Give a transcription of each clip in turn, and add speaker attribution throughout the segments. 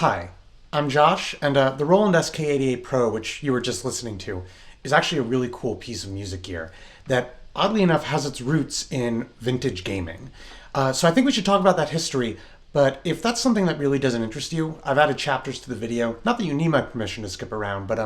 Speaker 1: Hi, I'm Josh, and the Roland SK-88 Pro, which you were just listening to, is actually a really cool piece of music gear that, oddly enough, has its roots in vintage gaming. So I think we should talk about that history, but if that's something that really doesn't interest you, I've added chapters to the video. Not that you need my permission to skip around, but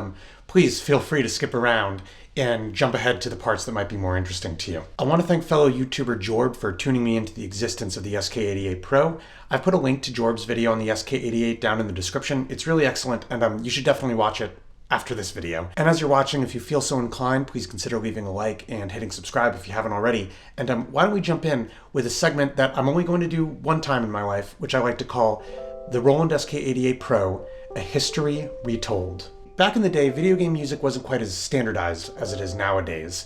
Speaker 1: please feel free to skip around and jump ahead to the parts that might be more interesting to you. I want to thank fellow YouTuber Jorb for tuning me into the existence of the SK-88 Pro. I've put a link to Jorb's video on the SK-88 down in the description. It's really excellent, and you should definitely watch it after this video. And as you're watching, if you feel so inclined, please consider leaving a like and hitting subscribe if you haven't already. And why don't we jump in with a segment that I'm only going to do one time in my life, which I like to call the Roland SK-88 Pro, a history retold. Back in the day, video game music wasn't quite as standardized as it is nowadays.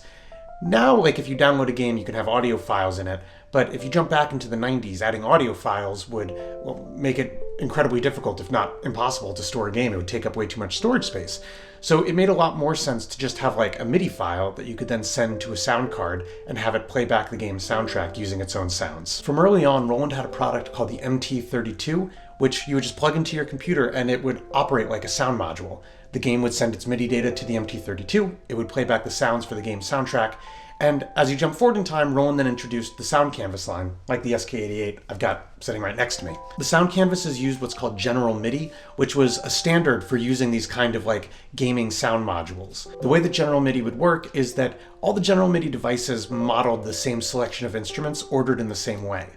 Speaker 1: Now, like if you download a game, you can have audio files in it, but if you jump back into the 90s, adding audio files would, well, make it incredibly difficult, if not impossible, to store a game. It would take up way too much storage space. So it made a lot more sense to just have like a MIDI file that you could then send to a sound card and have it play back the game's soundtrack using its own sounds. From early on, Roland had a product called the MT32, which you would just plug into your computer and it would operate like a sound module. The game would send its MIDI data to the MT32, it would play back the sounds for the game's soundtrack, and as you jump forward in time, Roland then introduced the sound canvas line, like the SK-88 I've got sitting right next to me. The sound canvases used what's called general MIDI, which was a standard for using these kind of like gaming sound modules. The way that general MIDI would work is that all the general MIDI devices modeled the same selection of instruments ordered in the same way.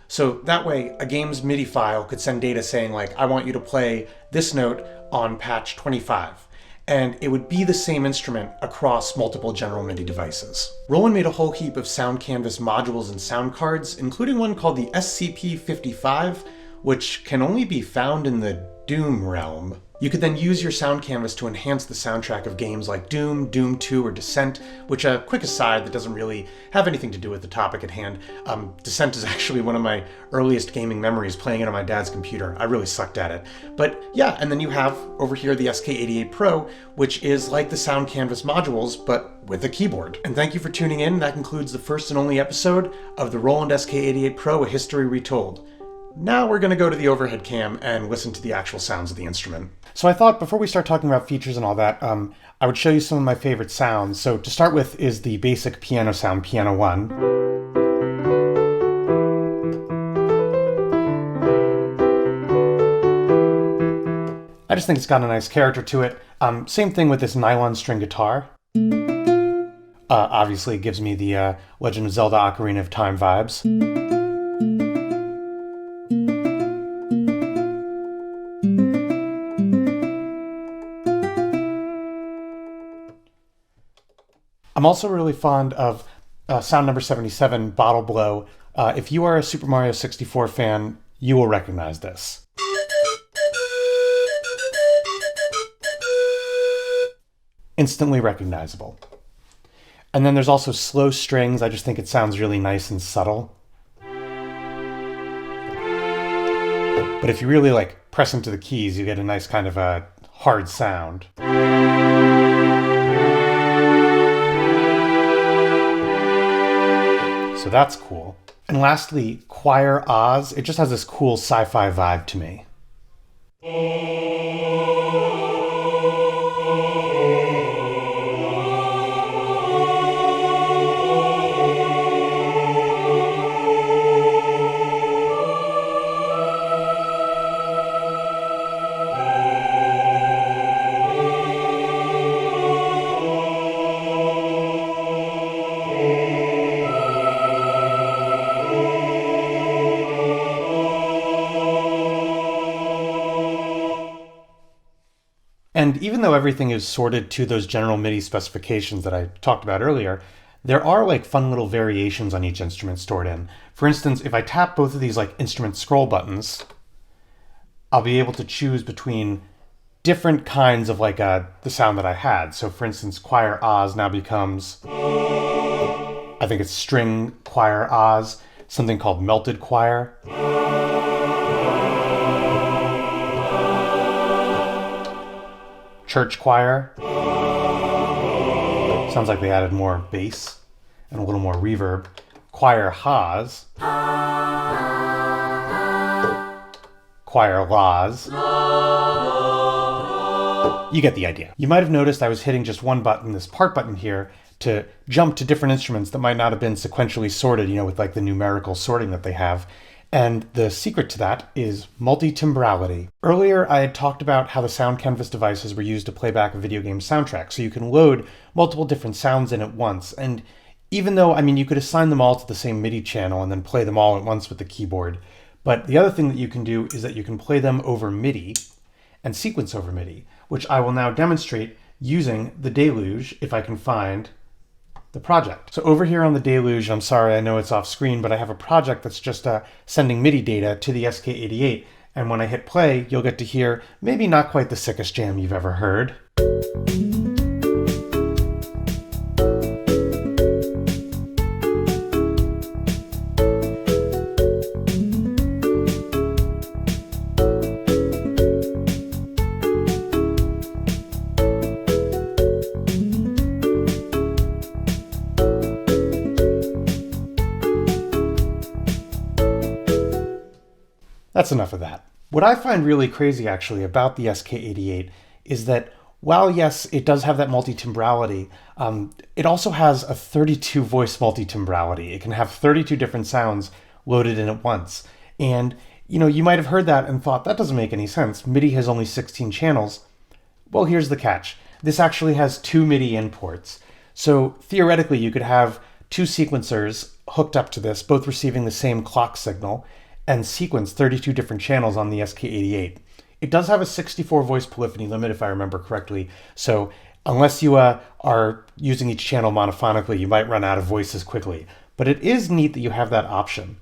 Speaker 1: So that way, a game's MIDI file could send data saying like, I want you to play this note on patch 25. And it would be the same instrument across multiple general MIDI devices. Roland made a whole heap of sound canvas modules and sound cards, including one called the SCP-55, which can only be found in the Doom realm. You could then use your sound canvas to enhance the soundtrack of games like Doom, Doom 2, or Descent, which, a quick aside that doesn't really have anything to do with the topic at hand, Descent is actually one of my earliest gaming memories, playing it on my dad's computer. I really sucked at it. But yeah, and then you have over here the SK-88 Pro, which is like the sound canvas modules, but with a keyboard. And thank you for tuning in. That concludes the first and only episode of the Roland SK-88 Pro, a history retold. Now we're going to go to the overhead cam and listen to the actual sounds of the instrument. So I thought before we start talking about features and all that, I would show you some of my favorite sounds. So to start with is the basic piano sound, Piano 1. I just think it's got a nice character to it. Same thing with this nylon string guitar. Obviously it gives me the Legend of Zelda Ocarina of Time vibes. I'm also really fond of sound number 77, Bottle Blow. If you are a Super Mario 64 fan, you will recognize this. Instantly recognizable. And then there's also slow strings. I just think it sounds really nice and subtle. But if you really like press into the keys, you get a nice kind of a hard sound. So that's cool. And lastly, Choir Oz. It just has this cool sci-fi vibe to me. And even though everything is sorted to those general MIDI specifications that I talked about earlier, there are like fun little variations on each instrument stored in. For instance, if I tap both of these like instrument scroll buttons, I'll be able to choose between different kinds of like the sound that I had. So for instance, Choir Oz now becomes, I think it's String Choir Oz, something called Melted Choir. Church choir. Sounds like they added more bass and a little more reverb. Choir Haas. acquire laws. You get the idea. You might have noticed I was hitting just one button, this part button here, to jump to different instruments that might not have been sequentially sorted, with like the numerical sorting that they have. And the secret to that is multitimbrality. Earlier, I had talked about how the sound canvas devices were used to play back a video game soundtrack, so you can load multiple different sounds in at once. And even though, you could assign them all to the same MIDI channel and then play them all at once with the keyboard. But the other thing that you can do is that you can play them over MIDI and sequence over MIDI, which I will now demonstrate using the Deluge if I can find the project. So over here on the Deluge, I'm sorry, I know it's off screen, but I have a project that's just sending MIDI data to the SK-88. And when I hit play, you'll get to hear maybe not quite the sickest jam you've ever heard. That's enough of that. What I find really crazy actually about the SK-88 is that while yes, it does have that multitimbrality, it also has a 32 voice multitimbrality. It can have 32 different sounds loaded in at once. And you might have heard that and thought that doesn't make any sense. MIDI has only 16 channels. Well, here's the catch. This actually has 2 MIDI imports. So theoretically, you could have 2 sequencers hooked up to this, both receiving the same clock signal, and sequence 32 different channels on the SK-88. It does have a 64 voice polyphony limit, if I remember correctly. So unless you are using each channel monophonically, you might run out of voices quickly. But it is neat that you have that option.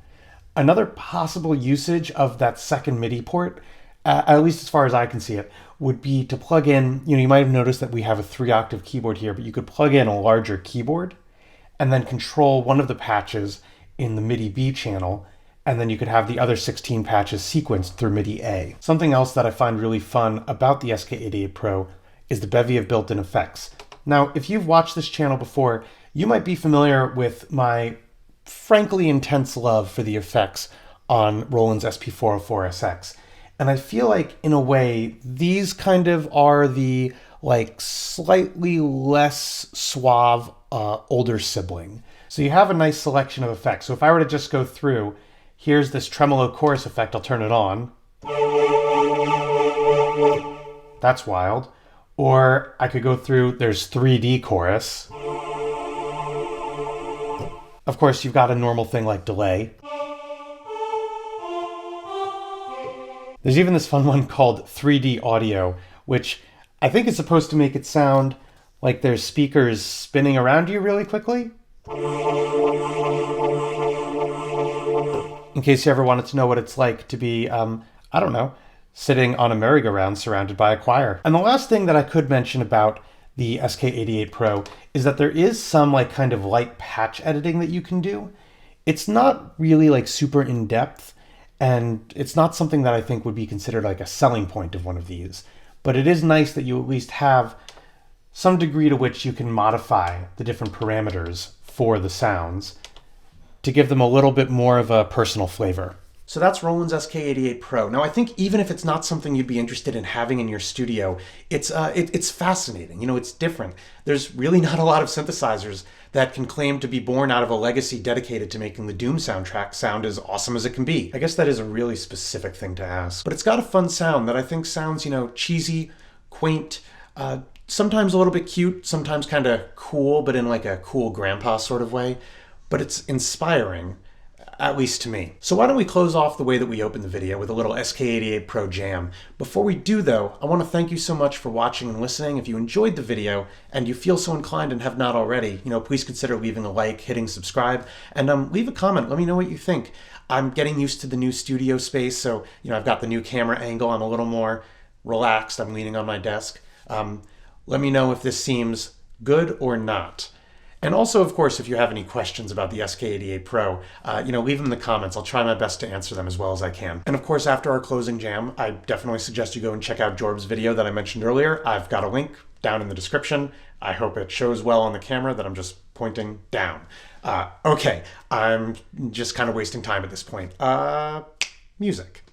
Speaker 1: Another possible usage of that second MIDI port, at least as far as I can see it, would be to plug in, you might have noticed that we have a 3-octave keyboard here, but you could plug in a larger keyboard and then control one of the patches in the MIDI B channel, and then you could have the other 16 patches sequenced through MIDI A. Something else that I find really fun about the SK-88 Pro is the bevy of built-in effects. Now, if you've watched this channel before, you might be familiar with my frankly intense love for the effects on Roland's SP404SX. And I feel like, in a way, these kind of are the slightly less suave older sibling. So you have a nice selection of effects. So if I were to just go through, here's this tremolo chorus effect. I'll turn it on. That's wild. Or I could go through, there's 3D chorus. Of course, you've got a normal thing like delay. There's even this fun one called 3D audio, which I think is supposed to make it sound like there's speakers spinning around you really quickly. In case you ever wanted to know what it's like to be, sitting on a merry-go-round surrounded by a choir. And the last thing that I could mention about the SK-88 Pro is that there is some kind of light patch editing that you can do. It's not really super in-depth, and it's not something that I think would be considered a selling point of one of these. But it is nice that you at least have some degree to which you can modify the different parameters for the sounds to give them a little bit more of a personal flavor. So that's Roland's SK-88 Pro. Now, I think even if it's not something you'd be interested in having in your studio, it's fascinating. It's different. There's really not a lot of synthesizers that can claim to be born out of a legacy dedicated to making the Doom soundtrack sound as awesome as it can be. I guess that is a really specific thing to ask. But it's got a fun sound that I think sounds, cheesy, quaint, sometimes a little bit cute, sometimes kind of cool, but in a cool grandpa sort of way. But it's inspiring, at least to me. So why don't we close off the way that we opened the video with a little SK-88 Pro jam. Before we do though, I want to thank you so much for watching and listening. If you enjoyed the video and you feel so inclined and have not already, please consider leaving a like, hitting subscribe, and leave a comment. Let me know what you think. I'm getting used to the new studio space, so I've got the new camera angle. I'm a little more relaxed. I'm leaning on my desk. Let me know if this seems good or not. And also, of course, if you have any questions about the SK-88 Pro, leave them in the comments. I'll try my best to answer them as well as I can. And of course, after our closing jam, I definitely suggest you go and check out Jorb's video that I mentioned earlier. I've got a link down in the description. I hope it shows well on the camera that I'm just pointing down. Okay, I'm just kind of wasting time at this point. Music.